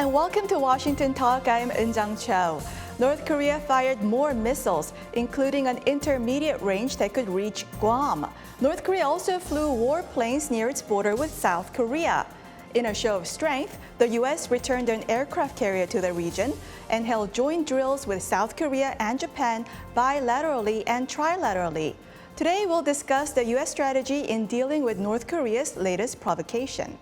and welcome to Washington Talk. I'm Eun Cho. North Korea fired more missiles, including an intermediate range that could reach Guam. North Korea also flew warplanes near its border with South Korea. In a show of strength, the U.S. returned an aircraft carrier to the region and held joint drills with South Korea and Japan bilaterally and trilaterally. Today, we'll discuss the U.S. strategy in dealing with North Korea's latest provocation.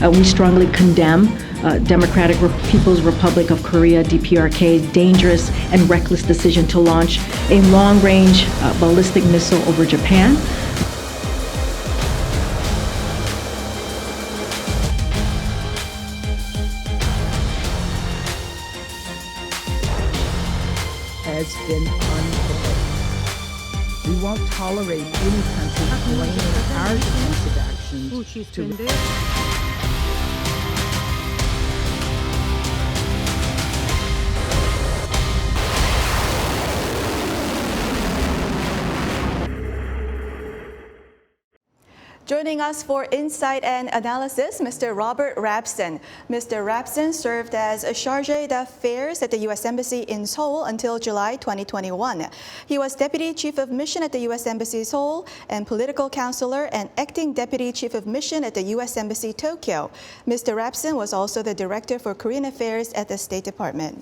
We strongly condemn Democratic People's Republic of Korea, DPRK's dangerous and reckless decision to launch a long-range ballistic missile over Japan. Has been unprovoked. We won't tolerate any country blaming our defensive actions to Joining us for insight and analysis, Mr. Robert Rapson. Mr. Rapson served as a chargé d'affaires at the U.S. Embassy in Seoul until July 2021. He was Deputy Chief of Mission at the U.S. Embassy Seoul and Political Counselor and Acting Deputy Chief of Mission at the U.S. Embassy Tokyo. Mr. Rapson was also the Director for Korean Affairs at the State Department.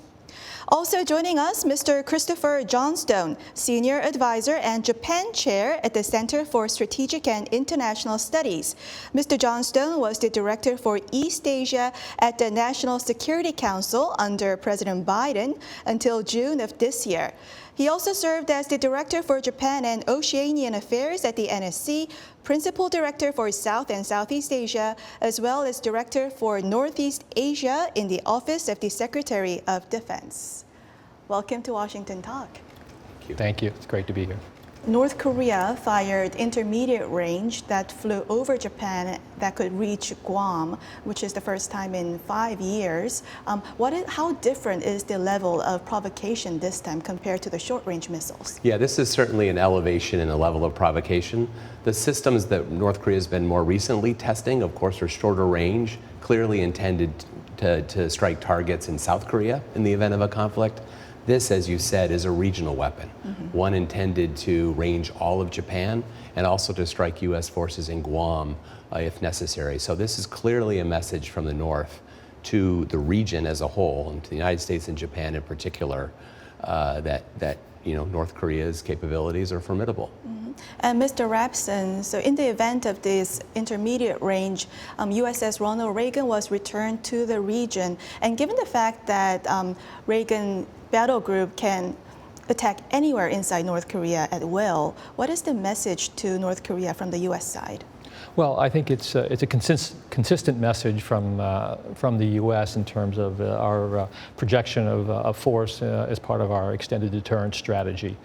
Also joining us, Mr. Christopher Johnstone, Senior Advisor and Japan Chair at the Center for Strategic and International Studies. Mr. Johnstone was the Director for East Asia at the National Security Council under President Biden until June of this year. He also served as the Director for Japan and Oceanian Affairs at the NSC, Principal Director for South and Southeast Asia, as well as Director for Northeast Asia in the Office of the Secretary of Defense. Welcome to Washington Talk. Thank you. Thank you. It's great to be here. North Korea fired intermediate range that flew over Japan that could reach Guam, which is the first time in 5 years. How different is the level of provocation this time compared to the short-range missiles? Yeah, this is certainly an elevation in the level of provocation. The systems that North Korea has been more recently testing, of course, are shorter range, clearly intended to strike targets in South Korea in the event of a conflict. This, as you said, is a regional weapon, one intended to range all of Japan and also to strike U.S. forces in Guam if necessary. So this is clearly a message from the North to the region as a whole, and to the United States and Japan in particular, that North Korea's capabilities are formidable. And Mr. Rapson, so in the event of this intermediate range, USS Ronald Reagan was returned to the region. And given the fact that Reagan battle group can attack anywhere inside North Korea at will, what is the message to North Korea from the U.S. side? Well, I think it's a consistent message from the U.S. in terms of our projection of force as part of our extended deterrence strategy.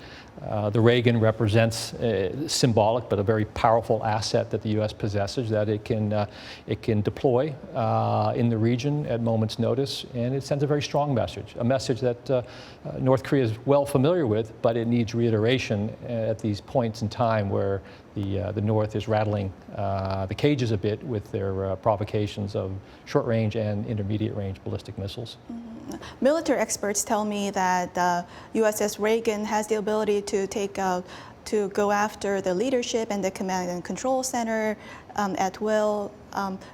The Reagan represents symbolic but a very powerful asset that the U.S. possesses that it can deploy in the region at moment's notice, and it sends a very strong message, a message that North Korea is well familiar with, but it needs reiteration at these points in time where the North is rattling the cages a bit with their provocations of short-range and intermediate-range ballistic missiles. Military experts tell me that USS Reagan has the ability to go after the leadership and the command and control center at will.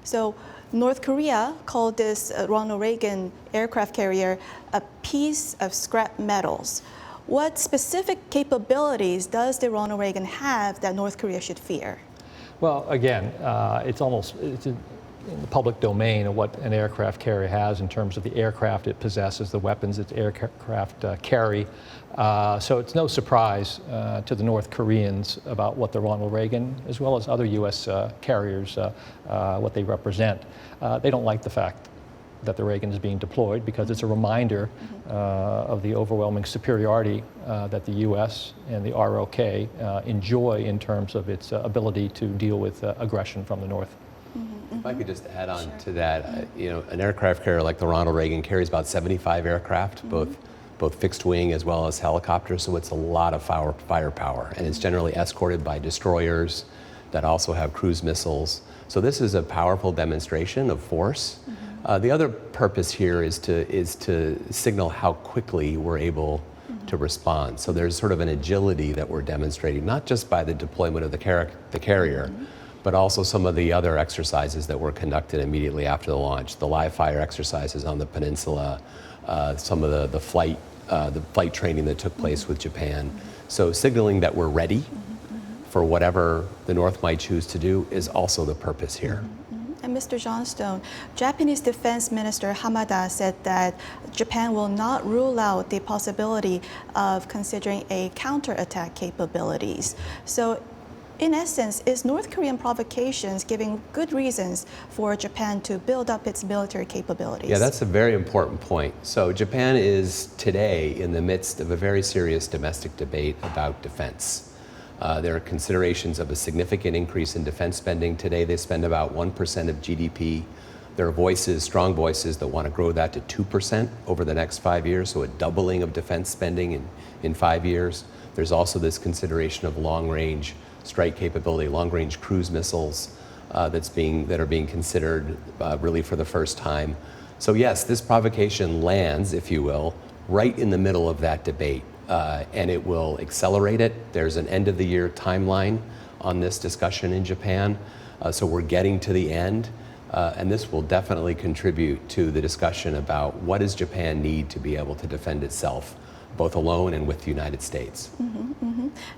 So North Korea called this Ronald Reagan aircraft carrier a piece of scrap metals. What specific capabilities does the Ronald Reagan have that North Korea should fear? Well, again, in the public domain of what an aircraft carrier has in terms of the aircraft it possesses, the weapons its aircraft carry. So it's no surprise to the North Koreans about what the Ronald Reagan, as well as other U.S. Carriers, what they represent. They don't like the fact that the Reagan is being deployed because it's a reminder of the overwhelming superiority that the U.S. and the ROK enjoy in terms of its ability to deal with aggression from the North. If I could just add on to that, an aircraft carrier like the Ronald Reagan carries about 75 aircraft, both fixed wing as well as helicopters, so it's a lot of firepower, and it's generally escorted by destroyers that also have cruise missiles. So this is a powerful demonstration of force. The other purpose here is to signal how quickly we're able to respond. So there's sort of an agility that we're demonstrating, not just by the deployment of the carrier, but also some of the other exercises that were conducted immediately after the launch. The live fire exercises on the peninsula, some of the flight training that took place with Japan. So signaling that we're ready for whatever the North might choose to do is also the purpose here. And Mr. Johnstone, Japanese Defense Minister Hamada said that Japan will not rule out the possibility of considering a counterattack capabilities. So in essence, is North Korean provocations giving good reasons for Japan to build up its military capabilities? Yeah, that's a very important point. So Japan is today in the midst of a very serious domestic debate about defense. There are considerations of a significant increase in defense spending. Today they spend about 1% of GDP. There are voices, strong voices, that want to grow that to 2% over the next 5 years, so a doubling of defense spending in 5 years. There's also this consideration of long-range strike capability, long-range cruise missiles that are being considered really for the first time. So yes, this provocation lands, if you will, right in the middle of that debate. And it will accelerate it. There's an end of the year timeline on this discussion in Japan. So we're getting to the end. And this will definitely contribute to the discussion about what does Japan need to be able to defend itself, both alone and with the United States.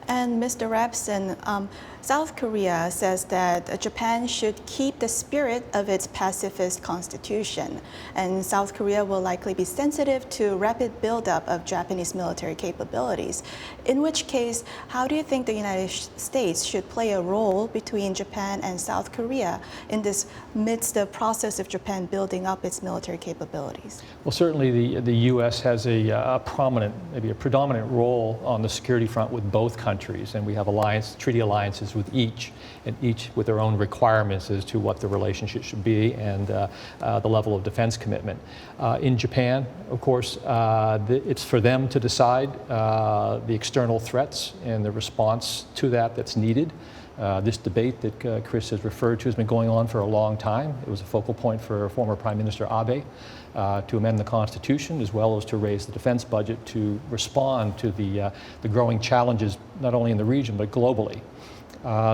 And Mr. Rapson, South Korea says that Japan should keep the spirit of its pacifist constitution, and South Korea will likely be sensitive to rapid buildup of Japanese military capabilities. In which case, how do you think the United States should play a role between Japan and South Korea in this midst of process of Japan building up its military capabilities? Well, certainly the U.S. has a prominent, maybe a predominant role on the security front with both countries, and we have treaty alliances with each, and each with their own requirements as to what the relationship should be and the level of defense commitment. In Japan, of course, it's for them to decide the external threats and the response to that's needed. This debate that Chris has referred to has been going on for a long time. It was a focal point for former Prime Minister Abe to amend the Constitution, as well as to raise the defense budget to respond to the growing challenges, not only in the region, but globally.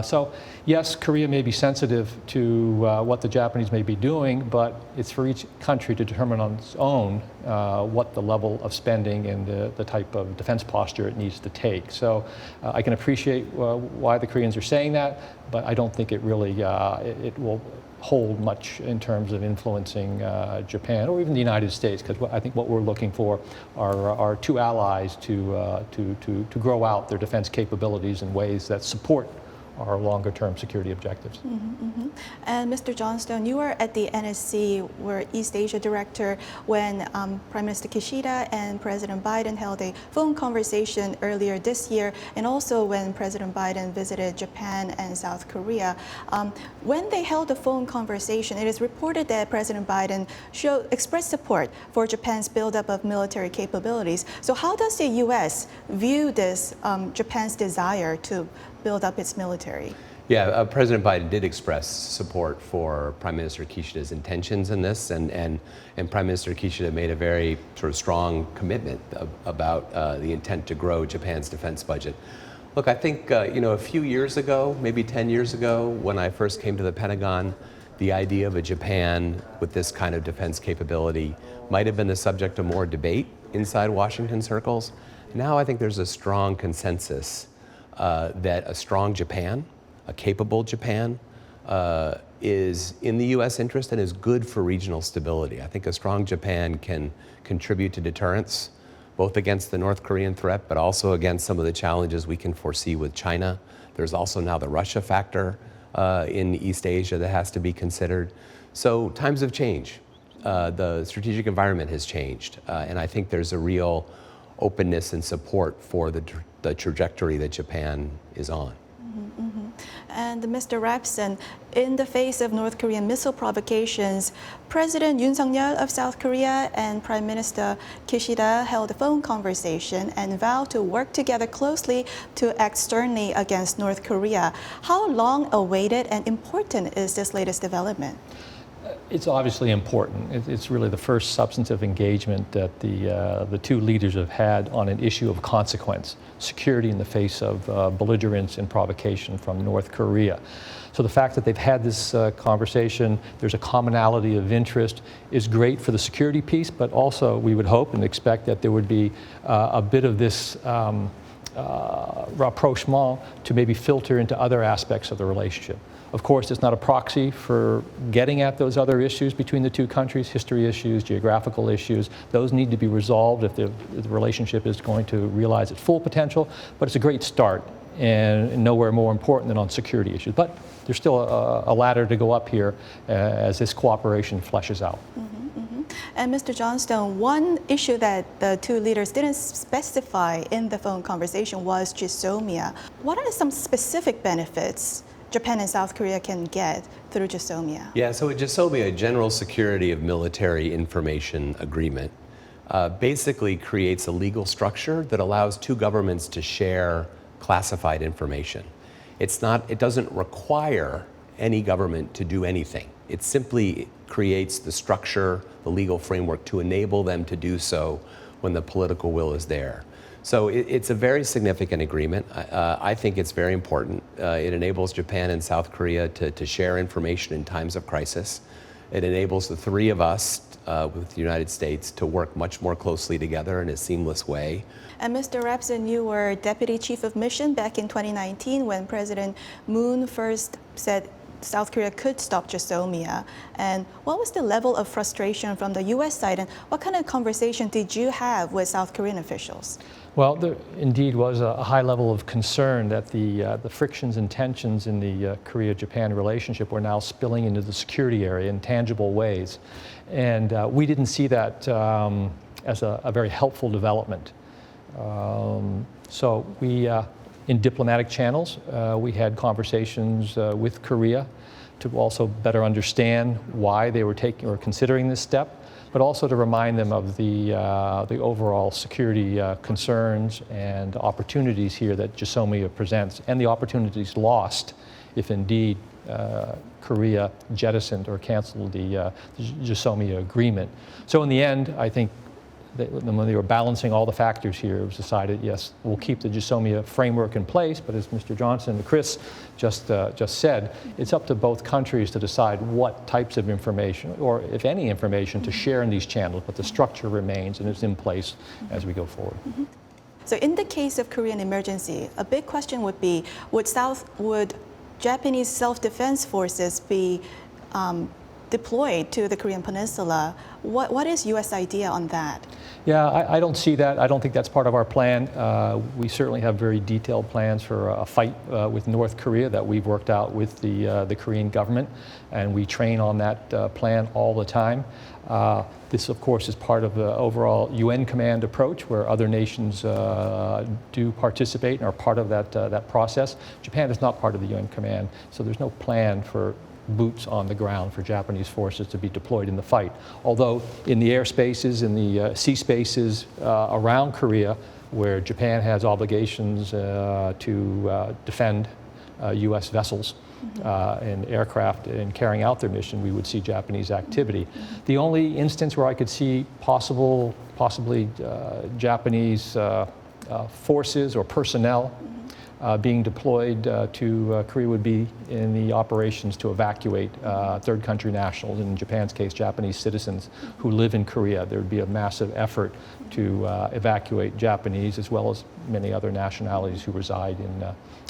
So yes, Korea may be sensitive to what the Japanese may be doing, but it's for each country to determine on its own what the level of spending and the type of defense posture it needs to take. So I can appreciate why the Koreans are saying that, but I don't think it really it will hold much in terms of influencing Japan or even the United States, because I think what we're looking for are two allies to grow out their defense capabilities in ways that support our longer-term security objectives. And Mr. Johnstone, you were at the NSC, were East Asia Director, when Prime Minister Kishida and President Biden held a phone conversation earlier this year, and also when President Biden visited Japan and South Korea. When they held a phone conversation, it is reported that President Biden expressed support for Japan's buildup of military capabilities. So how does the U.S. view this, Japan's desire to build up its military? Yeah, President Biden did express support for Prime Minister Kishida's intentions in this, and Prime Minister Kishida made a very sort of strong commitment about the intent to grow Japan's defense budget. Look, I think a few years ago, maybe 10 years ago, when I first came to the Pentagon, the idea of a Japan with this kind of defense capability might have been the subject of more debate inside Washington circles. Now I think there's a strong consensus that a strong Japan, a capable Japan, is in the U.S. interest and is good for regional stability. I think a strong Japan can contribute to deterrence, both against the North Korean threat, but also against some of the challenges we can foresee with China. There's also now the Russia factor in East Asia that has to be considered. So times have changed. The strategic environment has changed, and I think there's a real openness and support for the trajectory that Japan is on. And Mr. Rapson, in the face of North Korean missile provocations, President Yoon Suk-yeol of South Korea and Prime Minister Kishida held a phone conversation and vowed to work together closely to act sternly against North Korea. How long awaited and important is this latest development? It's obviously important. It's really the first substantive engagement that the two leaders have had on an issue of consequence, security in the face of belligerence and provocation from North Korea. So the fact that they've had this conversation, there's a commonality of interest, is great for the security piece, but also we would hope and expect that there would be a bit of this rapprochement to maybe filter into other aspects of the relationship. Of course, it's not a proxy for getting at those other issues between the two countries, history issues, geographical issues. Those need to be resolved if the relationship is going to realize its full potential, but it's a great start and nowhere more important than on security issues. But there's still a ladder to go up here as this cooperation fleshes out. And Mr. Johnstone, one issue that the two leaders didn't specify in the phone conversation was GSOMIA. What are some specific benefits Japan and South Korea can get through GSOMIA? Yeah, so GSOMIA, a General Security of Military Information Agreement, basically creates a legal structure that allows two governments to share classified information. It doesn't require any government to do anything. It simply creates the structure, the legal framework to enable them to do so when the political will is there. So it's a very significant agreement. I think it's very important. It enables Japan and South Korea to share information in times of crisis. It enables the three of us with the United States to work much more closely together in a seamless way. And Mr. Rapson, you were Deputy Chief of Mission back in 2019 when President Moon first said South Korea could stop GSOMIA. And what was the level of frustration from the U.S. side, and what kind of conversation did you have with South Korean officials? Well, there indeed was a high level of concern that the frictions and tensions in the Korea-Japan relationship were now spilling into the security area in tangible ways. And we didn't see that as a very helpful development. So we, in diplomatic channels, we had conversations with Korea to also better understand why they were taking or considering this step, but also to remind them of the overall security concerns and opportunities here that GSOMIA presents, and the opportunities lost if indeed Korea jettisoned or canceled the GSOMIA agreement. So in the end, I think when they were balancing all the factors here, it was decided, yes, we'll keep the GSOMIA framework in place, but as Mr. Johnson and Chris just said, it's up to both countries to decide what types of information, or if any information, to share in these channels, but the structure remains and is in place as we go forward. So in the case of Korean emergency, a big question would be, would Japanese self-defense forces be deployed to the Korean Peninsula? What is U.S. idea on that? Yeah, I don't see that. I don't think that's part of our plan. We certainly have very detailed plans for a fight with North Korea that we've worked out with the Korean government, and we train on that plan all the time. This, of course, is part of the overall UN command approach, where other nations do participate and are part of that process. Japan is not part of the UN command, so there's no plan for boots on the ground for Japanese forces to be deployed in the fight. Although in the airspaces, in the sea spaces around Korea, where Japan has obligations to defend U.S. vessels and aircraft in carrying out their mission, we would see Japanese activity. The only instance where I could see possibly Japanese forces or personnel being deployed to Korea would be in the operations to evacuate third country nationals, in Japan's case, Japanese citizens who live in Korea. There would be a massive effort to evacuate Japanese as well as many other nationalities who reside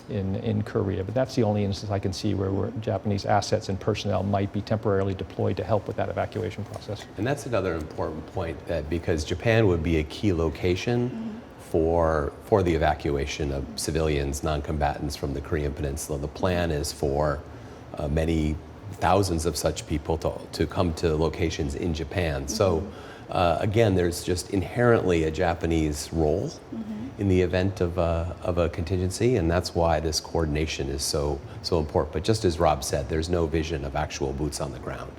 in Korea. But that's the only instance I can see where Japanese assets and personnel might be temporarily deployed to help with that evacuation process. And that's another important point, that because Japan would be a key location for the evacuation of civilians, non-combatants from the Korean Peninsula. The plan is for many thousands of such people to come to locations in Japan. So again, there's just inherently a Japanese role in the event of a contingency, and that's why this coordination is so important. But just as Rob said, there's no vision of actual boots on the ground.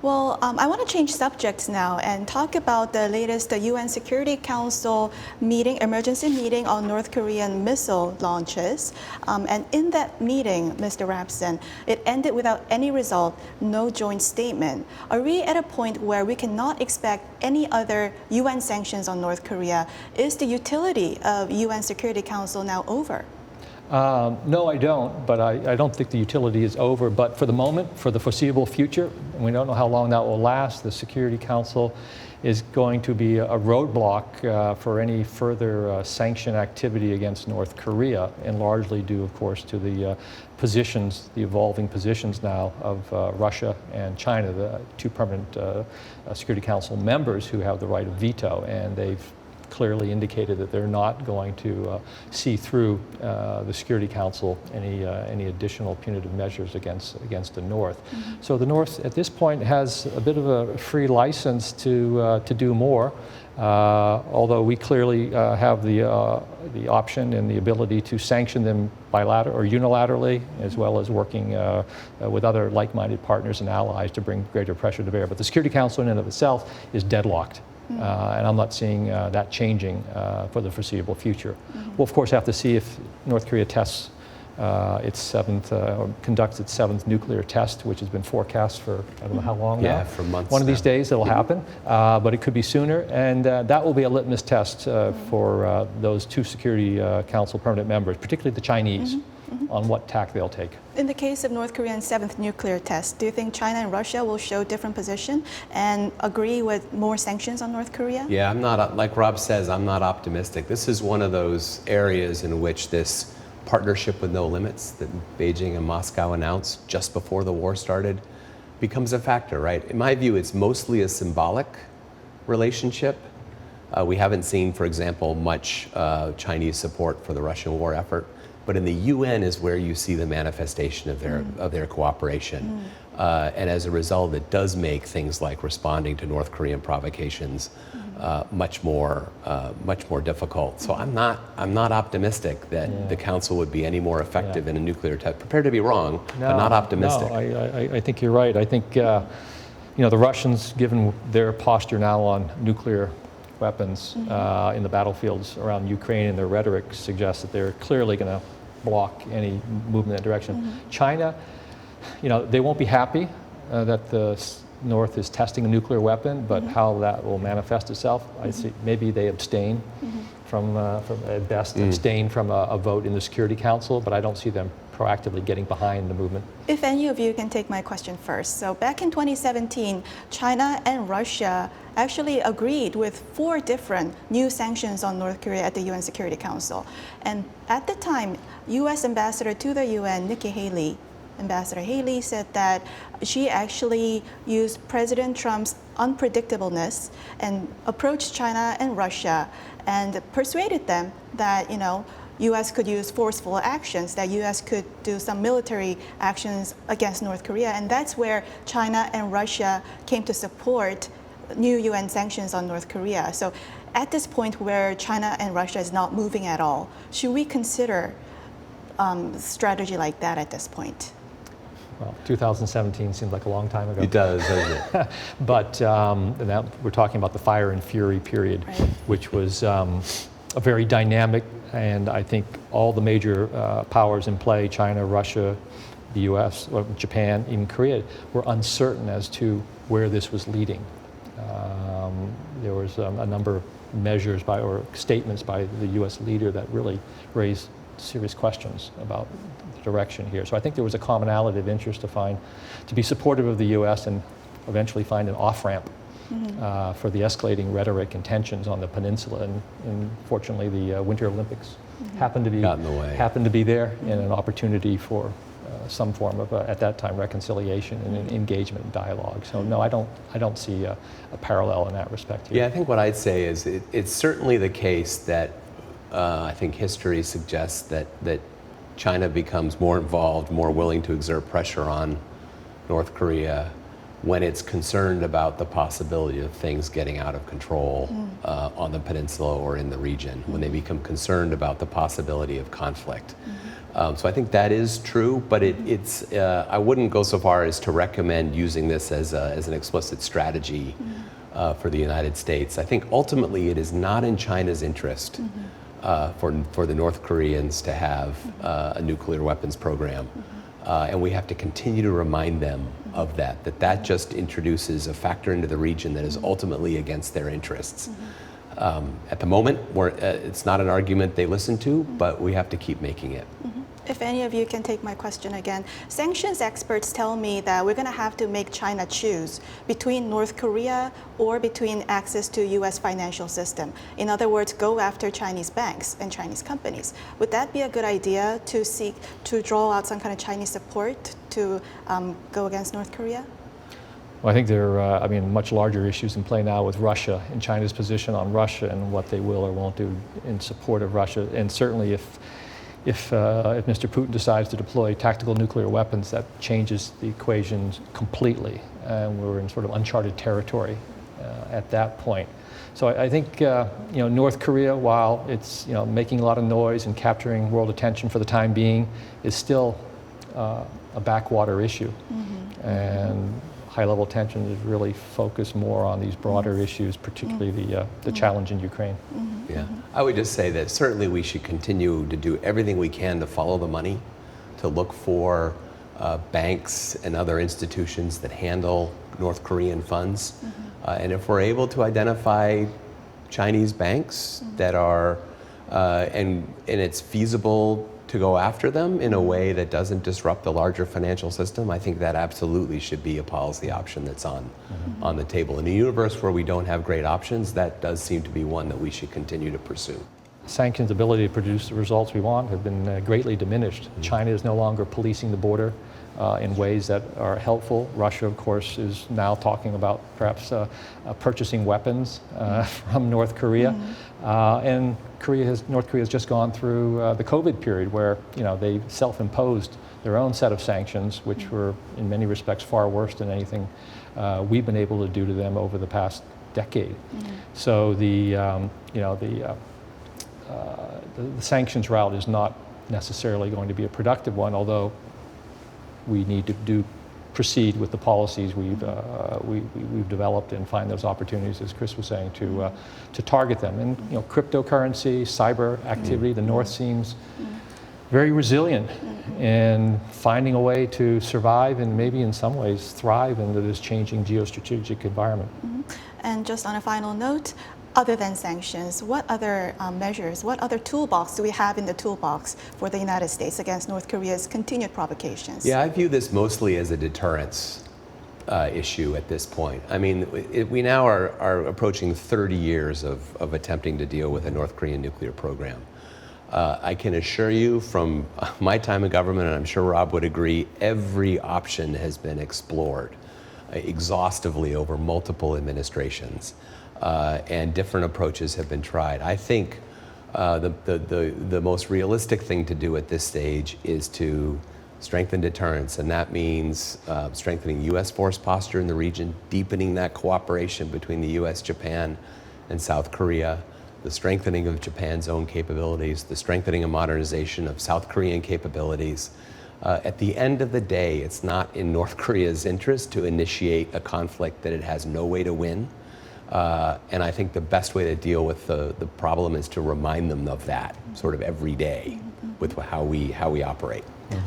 Well, I want to change subjects now and talk about the latest UN Security Council meeting, emergency meeting on North Korean missile launches. And in that meeting, Mr. Rapson, it ended without any result, no joint statement. Are we at a point where we cannot expect any other UN sanctions on North Korea? Is the utility of UN Security Council now over? No, I don't, but I don't think the utility is over. But for the moment, for the foreseeable future, and we don't know how long that will last, the Security Council is going to be a roadblock for any further sanction activity against North Korea, and largely due, of course, to the positions, the evolving positions now of Russia and China, the two permanent Security Council members who have the right of veto, and they've clearly indicated that they're not going to see through the Security Council any additional punitive measures against the North. So the North at this point has a bit of a free license to do more, although we clearly have the option and the ability to sanction them bilaterally or unilaterally, as well as working with other like-minded partners and allies to bring greater pressure to bear. But the Security Council in and of itself is deadlocked. And I'm not seeing that changing for the foreseeable future. We'll of course have to see if North Korea tests conducts its seventh nuclear test, which has been forecast for I don't know how long now. Yeah, for months. One of these days it'll happen, but it could be sooner, and that will be a litmus test for those two Security Council permanent members, particularly the Chinese, on what tack they'll take. In the case of North Korea's seventh nuclear test, do you think China and Russia will show different position and agree with more sanctions on North Korea? Yeah, I'm not, like Rob says, I'm not optimistic. This is one of those areas in which this partnership with no limits that Beijing and Moscow announced just before the war started becomes a factor, right? In my view, it's mostly a symbolic relationship. We haven't seen, for example, much Chinese support for the Russian war effort. But in the UN is where you see the manifestation of their cooperation. And as a result, it does make things like responding to North Korean provocations much more difficult. So I'm not optimistic that the Council would be any more effective in a nuclear test. Prepared to be wrong, but not optimistic. No, I think you're right. I think the Russians, given their posture now on nuclear weapons in the battlefields around Ukraine, and their rhetoric suggests that they're clearly going to block any movement in that direction. China, they won't be happy that the North is testing a nuclear weapon, but how that will manifest itself, I see. Maybe they abstain from at best, abstain from a vote in the Security Council, but I don't see them proactively getting behind the movement. If any of you can take my question first. So back in 2017, China and Russia actually agreed with 4 different new sanctions on North Korea at the UN Security Council. And at the time, US Ambassador to the UN, Ambassador Haley, said that she actually used President Trump's unpredictableness and approached China and Russia and persuaded them that, U.S. could use forceful actions, that U.S. could do some military actions against North Korea. And that's where China and Russia came to support new UN sanctions on North Korea. So at this point where China and Russia is not moving at all, should we consider strategy like that at this point? Well, 2017 seems like a long time ago. It does, doesn't it? But now we're talking about the fire and fury period, right, which was a very dynamic, and I think all the major powers in play, China, Russia, the US, Japan, even Korea, were uncertain as to where this was leading. There was a number of measures or statements by the US leader that really raised serious questions about the direction here. So I think there was a commonality of interest to be supportive of the US and eventually find an off-ramp for the escalating rhetoric and tensions on the peninsula, and fortunately the Winter Olympics happened to be got in the way. happened to be there, and an opportunity for some form of at that time reconciliation and engagement and dialogue. So no, I don't see a parallel in that respect here. Yeah, I think what I'd say is it's certainly the case that I think history suggests that China becomes more involved, more willing to exert pressure on North Korea when it's concerned about the possibility of things getting out of control on the peninsula or in the region, when they become concerned about the possibility of conflict. So I think that is true, but it's I wouldn't go so far as to recommend using this as an explicit strategy for the United States. I think ultimately it is not in China's interest for the North Koreans to have a nuclear weapons program. And we have to continue to remind them of that just introduces a factor into the region that is ultimately against their interests. At the moment, it's not an argument they listen to, but we have to keep making it. If any of you can take my question again. Sanctions experts tell me that we're going to have to make China choose between North Korea or between access to U.S. financial system. In other words, go after Chinese banks and Chinese companies. Would that be a good idea to seek to draw out some kind of Chinese support to go against North Korea? Well, I think there are, much larger issues in play now with Russia and China's position on Russia and what they will or won't do in support of Russia. And certainly if Mr. Putin decides to deploy tactical nuclear weapons, that changes the equations completely. And we're in sort of uncharted territory at that point. So I think North Korea, while it's making a lot of noise and capturing world attention for the time being, is still a backwater issue. And high-level tension is really focused more on these broader issues, particularly the challenge in Ukraine. Yeah, I would just say that certainly we should continue to do everything we can to follow the money, to look for banks and other institutions that handle North Korean funds. And if we're able to identify Chinese banks that are, and it's feasible to go after them in a way that doesn't disrupt the larger financial system, I think that absolutely should be a policy option that's on the table. In a universe where we don't have great options, that does seem to be one that we should continue to pursue. Sanctions' ability to produce the results we want have been greatly diminished. China is no longer policing the border in ways that are helpful. Russia, of course, is now talking about perhaps purchasing weapons from North Korea. And North Korea has just gone through the COVID period where they self-imposed their own set of sanctions, which were in many respects far worse than anything we've been able to do to them over the past decade. So the sanctions route is not necessarily going to be a productive one, although we need to proceed with the policies we've developed and find those opportunities, as Chris was saying, to target them. And cryptocurrency, cyber activity, the North seems very resilient in finding a way to survive and maybe in some ways thrive into this changing geostrategic environment. And just on a final note, other than sanctions, what other measures, what other toolbox do we have in the toolbox for the United States against North Korea's continued provocations? Yeah, I view this mostly as a deterrence issue at this point. I mean, we now are approaching 30 years of attempting to deal with a North Korean nuclear program. I can assure you from my time in government, and I'm sure Rob would agree, every option has been explored exhaustively over multiple administrations. And different approaches have been tried. I think the most realistic thing to do at this stage is to strengthen deterrence, and that means strengthening U.S. force posture in the region, deepening that cooperation between the U.S., Japan, and South Korea, the strengthening of Japan's own capabilities, the strengthening and modernization of South Korean capabilities. At the end of the day, it's not in North Korea's interest to initiate a conflict that it has no way to win. And I think the best way to deal with the problem is to remind them of that sort of every day with how we operate.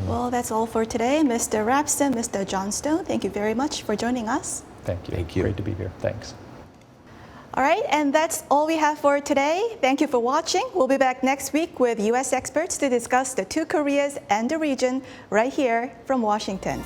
Well, that's all for today. Mr. Rapson, Mr. Johnstone, thank you very much for joining us. Thank you. Thank you. Great to be here. Thanks. All right, and that's all we have for today. Thank you for watching. We'll be back next week with U.S. experts to discuss the two Koreas and the region right here from Washington.